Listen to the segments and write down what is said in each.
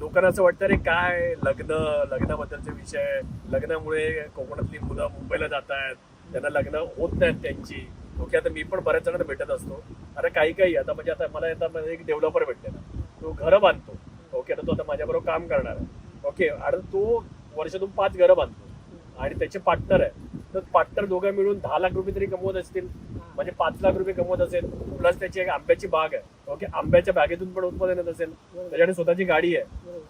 लोकांना असं वाटतं रे काय लग्नाबद्दलचे विषय, लग्नामुळे कोकणातली मुलं मुंबईला जात आहेत, त्यांना लग्न होत नाहीत त्यांची. ओके, आता मी पण बऱ्याच जणांना भेटत असतो. आता काही आता म्हणजे आता मला आता एक डेव्हलपर भेटले ना, तो घरं बांधतो. ओके, आता तो आता माझ्याबरोबर काम करणार आहे. ओके, आणि तो वर्षातून 5 घरं बांधतो आणि त्याचे पार्टनर आहे. तर पार्टनर दोघं मिळून 10 लाख रुपये तरी कमवत असतील, म्हणजे 5 लाख रुपये कमवत असेल. प्लस त्याची एक आंब्याची बाग आहे. ओके, आंब्याच्या बागेतून पण उत्पादन येत असेल. त्याच्याकडे स्वतःची गाडी आहे,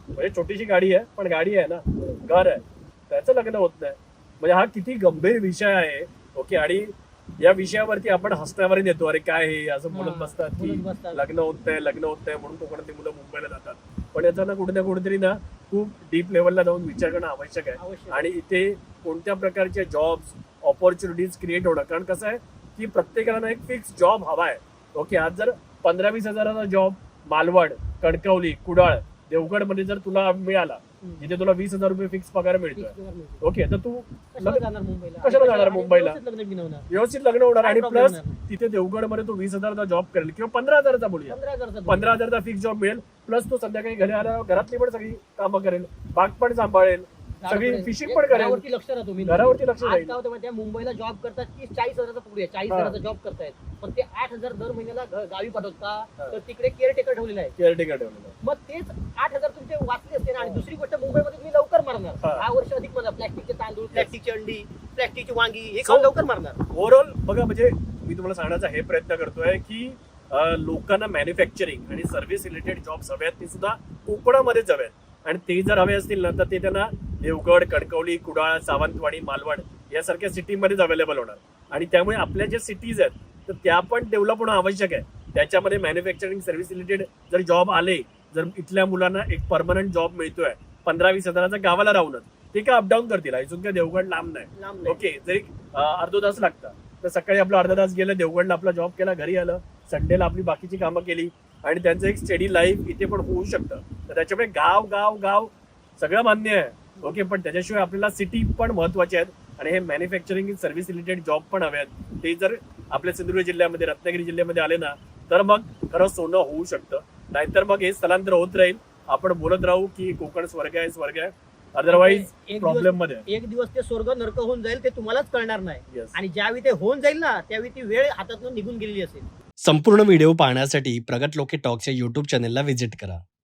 म्हणजे छोटीशी गाडी आहे पण गाडी आहे ना, घर आहे. त्याचं लग्न होत नाही. म्हणजे हा किती गंभीर विषय आहे. ओके, आणि या विषयावरती आपण हसण्यावर येतो, अरे काय हे असं बोलत बसतात की लग्न होत नाही म्हणून कोकणातली मुलं मुंबईला जातात. पण याचा ना कुठेतरी ना खूप डीप लेवलला जाऊन विचार करणं आवश्यक आहे. आणि इथे कोणत्या प्रकारचे जॉब्स ऑपॉर्च्युनिटीज क्रिएट होणं, कारण कसं आहे की प्रत्येकाला ना एक फिक्स जॉब हवा आहे. ओके, आज जर 15-20 हजाराचा जॉब मालवण, कणकवली, कुडाळ, देवगड मध्ये जर तुला मिळाला, जिथे तुला 20,000 रुपये फिक्स पगार मिळतोय. ओके, तर तू कशाला जाणार मुंबईला? व्यवस्थित लग्न होणार आणि प्लस तिथे देवगड मध्ये तू 20,000चा जॉब करेल किंवा 15,000चा बोलूया, 15,000चा फिक्स जॉब मिळेल. प्लस तो संध्याकाळी घरी आल्यावर घरातली पण सगळी कामं करेल, बाग पण सांभाळेल, सगळी फिशिंग पण करेल, घरावरती लक्ष राहील. मुंबईला जॉब करतात की 40,000चा पुढे 40,000चा जॉब करतायत, पण ते 8,000 दर महिन्याला गावी पाठवतात. तर तिकडे केअरटेकर ठेवलेला आहे. केअरटेकर ठेवलेलं. मग तेच 8,000 तुमचे वाचले असते ना. आणि दुसरी गोष्ट, मुंबईमध्ये तुम्ही लवकर मारणार. 10 वर्ष अधिक मारणार. प्लॅस्टिकचे तांदूळ, प्लॅस्टिकची अंडी, प्लॅस्टिकची वांगी, हे खाऊन लवकर मारणार. ओव्हरऑल बघा, म्हणजे मी तुम्हाला सांगण्याचा हे प्रयत्न करतोय की लोकांना मॅन्युफॅक्चरिंग आणि सर्व्हिस रिलेटेड जॉब्स हव्यात, ते सुद्धा कोकणामध्येच हव्यात. आणि ते जर हवे असतील ना, तर ते त्यांना देवगड, कणकवली, कुडाळ, सावंतवाडी, मालवण यासारख्या सिटीमध्येच अवेलेबल होणार. आणि त्यामुळे आपल्या ज्या सिटीज आहेत तर त्या पण डेव्हलप होणं आवश्यक आहे. त्याच्यामध्ये मॅन्युफॅक्चरिंग सर्व्हिस रिलेटेड जर जॉब आले, जर इथल्या मुलांना एक परमनंट जॉब मिळतोय 15-20 हजाराचा गावाला राहूनच, ते काय अपडाऊन करतील. इथून काय देवगड लांब नाही. ओके, जरी अर्धा तास लागतं, तर सकाळी आपलं अर्धा तास गेलं देवगडला, आपला जॉब केला, घरी आलं, संडेला आपली बाकीची कामं केली आणि त्यांचं एक स्टेडी लाईफ इथे पण होऊ शकतं. तर त्याच्यामुळे गाव सगळं मान्य आहे. ओके, पण त्याच्याशिवाय आपल्याला सिटी पण महत्वाचे आहेत आणि हे मॅन्युफॅक्चरिंग सर्व्हिस रिलेटेड जॉब पण हवे आहेत. ते जर आपल्या सिंधुदुर्ग जिल्ह्यामध्ये, रत्नागिरी जिल्ह्यामध्ये आले ना, तर मग खरं सोनं होऊ शकतं. नाहीतर मग हे स्थलांतर होत राहील. आपण बोलत राहू की कोकण स्वर्ग आहे, अदरवाईज प्रॉब्लेम मध्ये. एक दिवस ते स्वर्ग नरक होऊन जाईल, ते तुम्हालाच कळणार नाही. Yes. आणि ज्यावेळी ते होऊन जाईल ना, त्यावेळी ती वेळ हातातून निघून गेलेली असेल. संपूर्ण व्हिडिओ पाहण्यासाठी प्रगत लोके टॉक्सच्या यूट्यूब चॅनलला व्हिजिट करा.